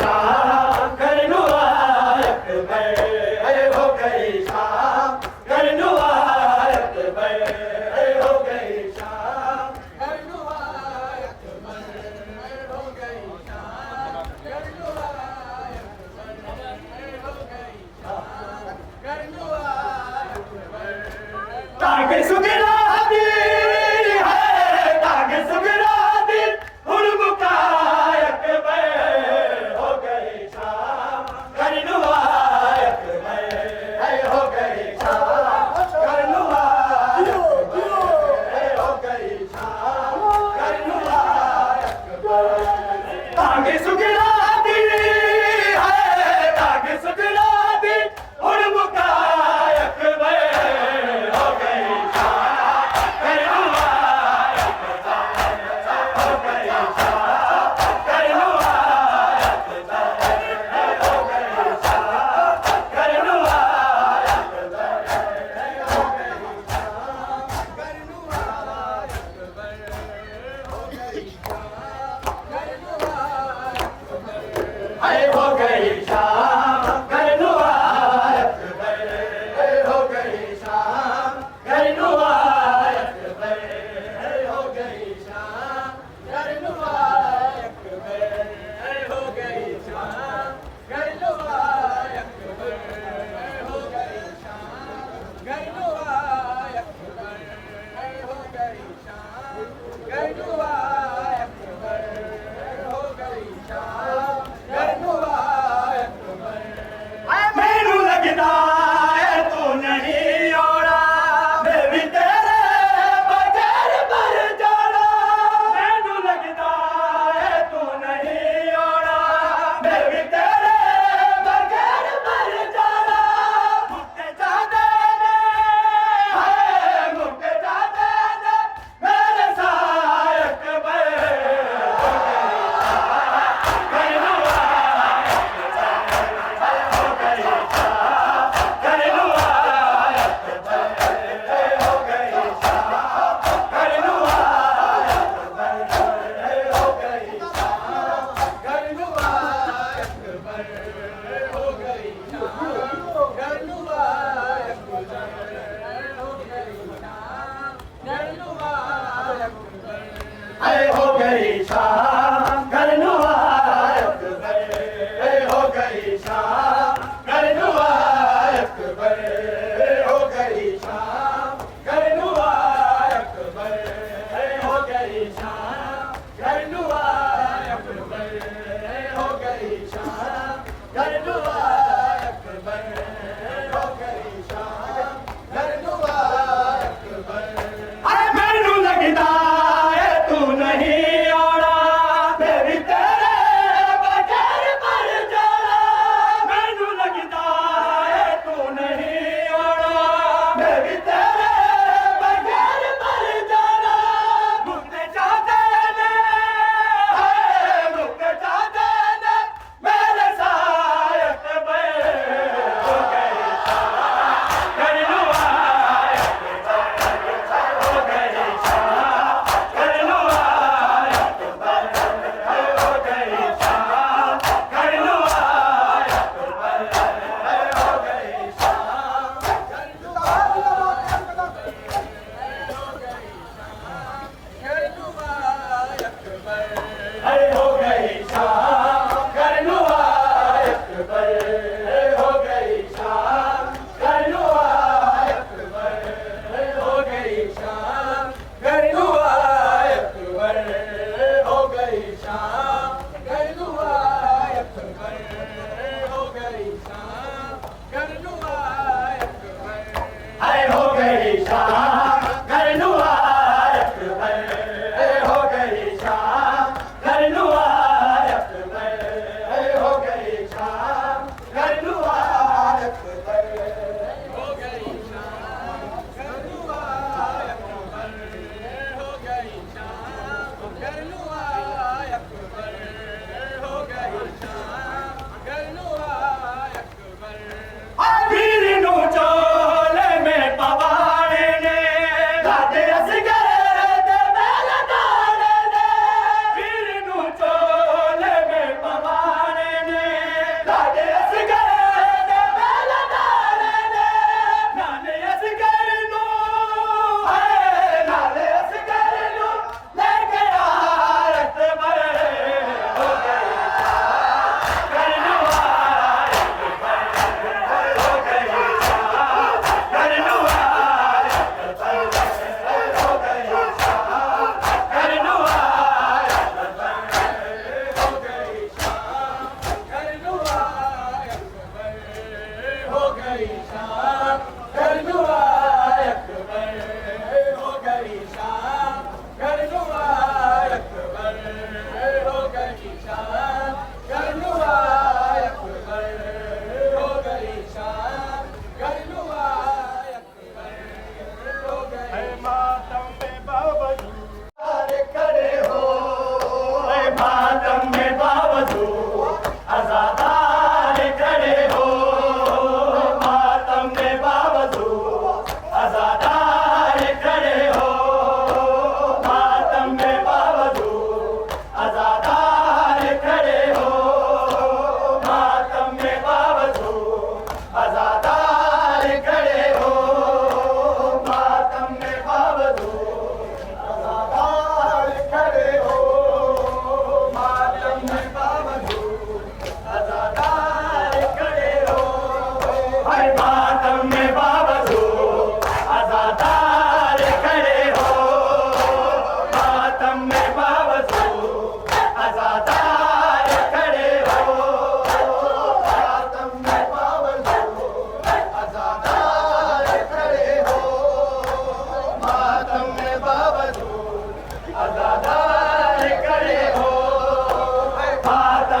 शाम करनुआ अकबर हो गई शाम करनुआ अकबर हो गई शाम करनुआ अकबर हो गई शाम करनुआ अकबर हो गई शाम करनुआ अकबर ताके सुगरा दी है ताके सुगरा दी हुन मुकाय अकबर हो गई शाम करनुआ अकबर हो गई शाम करनुआ अकबर हो गई शाम करनुआ अकबर ताके सुगरा दी है ताके सुगरा दी हुन मुकाय अकबर हो गई शाम करनुआ हो गई शाम करनुआ हो गई शाम करनुआ अरे हो गई शाम करनुआ अकबर हो गई शाम करनुआ अकबर हो गई शाम करनुआ अकबर हो गई शाम करनुआ अकबर हो गई शाम करनुआ अकबर हो गई शाम करनुआ अकबर हो गई शाम करनुआ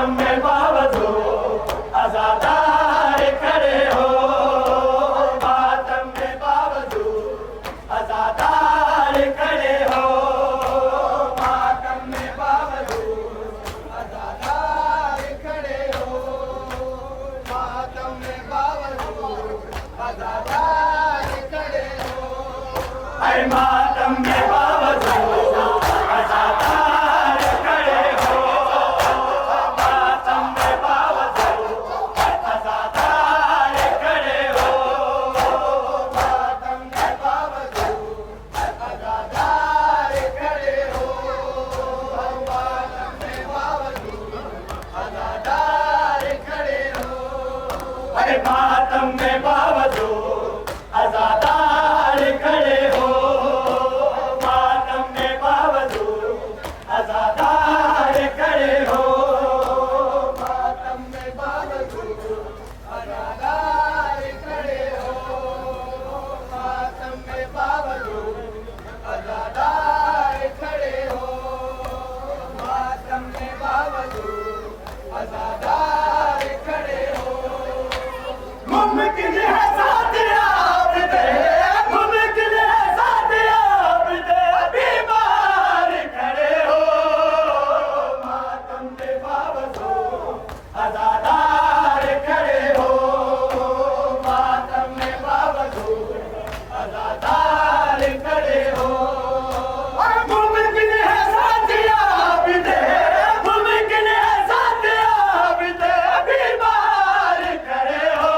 मातम में बावजूद आजादार खड़े हो, मातम में बावजूद आजादार खड़े हो, मातम में बावजूद आजादार खड़े हो, मातम में बावजूद आजादार खड़े हो, अरे मातम में बावजूद आजादार खड़े हो, मातम में बावजूद आजादार खड़े हो, मातम में बावजूद आजादार खड़े हो, मातम में बावजूद आजादार खड़े हो, अरे मातम में बावजूद आजादार खड़े हो, मातम में बावजूद आजादार खड़े हो, मातम में बावजूद आजादार खड़े हो, मातम में बावजूद आजादार खड़े हो, मातम में बावजूद आजादार खड़े हो, मुमकिन है साथ आप दे, मुमकिन है साथ आप दे, बीमार खड़े हो, मातम में बावजूद आजादार खड़े हो, मातम में बावजूद आजादार खड़े हो, मुमकिन है साथ आप दे, मुमकिन है साथ आप दे, बीमार खड़े हो,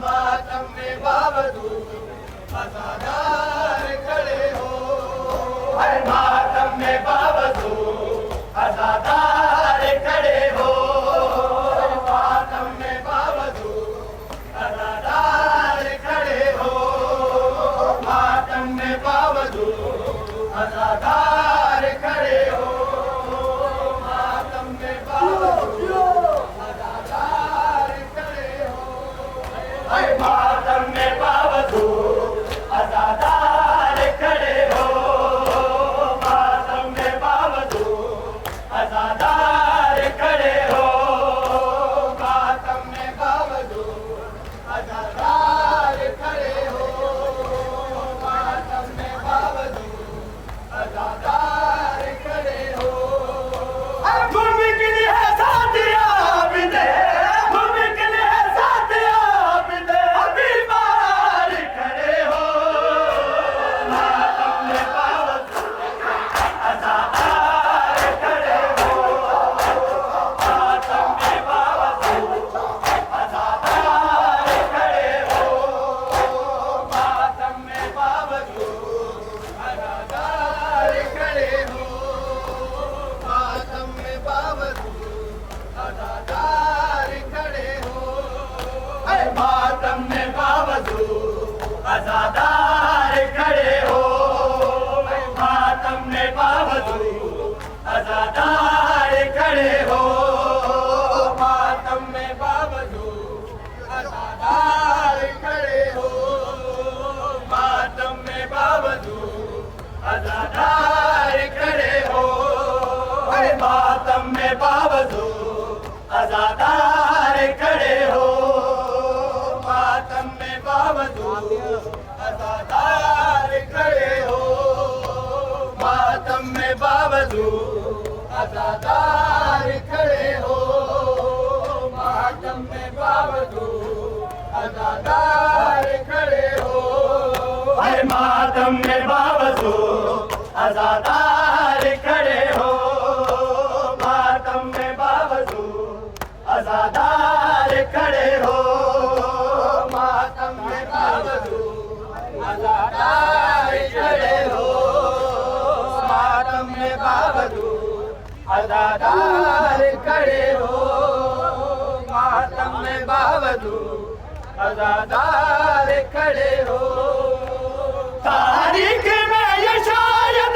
मातम में बावजूद आजादार खड़े हो, अरे मातम में बावजूद आजादार खड़े हो, मातम में बावजूद आजादार खड़े हो, मातम में बावजूद आजादार खड़े हो, मातम में बावजूद आजादार खड़े हो, अरे मातम में बावजूद आजादार खड़े हो, मातम में बावजूद आजादार खड़े हो, मातम में बावजूद आजादार खड़े हो, मातम में बावजूद आजादार खड़े हो, मुमकिन है साथ आप दे, मुमकिन है साथ आप दे, बीमार खड़े हो, मातम में बावजूद आजादार खड़े हो, मातम में बावजूद आजादार खड़े हो, मातम में बावजूद आजादार खड़े हो, मातम में बावजूद आजादार खड़े हो, अरे मातम में बावजूद आजादार खड़े हो, मातम में बावजूद आजादार खड़े हो, मातम में बावजूद आजादार खड़े हो, मातम में बावजूद आजादार खड़े हो, अरे मातम में बावजूद आजादार खड़े हो, मातम में बावजूद आजादार खड़े हो, मातम में बावजूद आजादार खड़े हो, मातम में बावजूद आजादार खड़े हो, अरे मातम में बावजूद आजादार खड़े हो, मातम में बावजूद आजादार खड़े हो, मातम में बावजूद आजादार खड़े हो, मातम में बावजूद आजादार खड़े हो, मातम में बावजूद आजादार खड़े हो, तारीख में ये शायद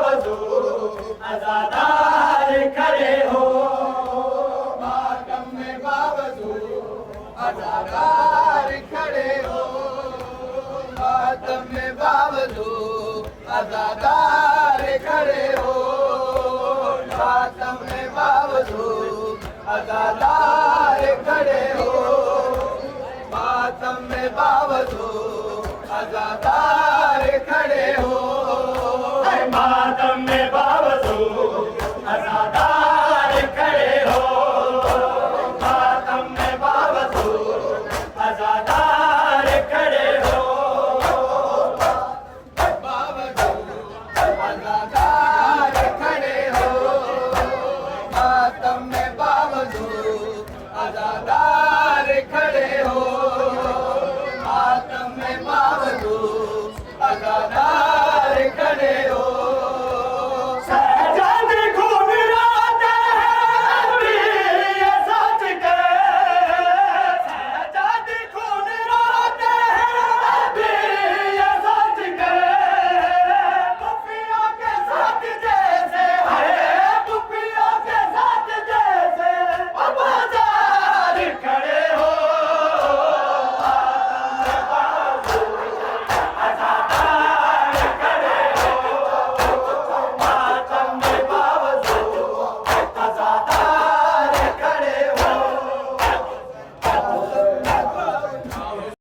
बावजू अज़ादार खड़े हो, मातम में बावजू अज़ादार खड़े हो, मातम में बावजू अज़ादार खड़े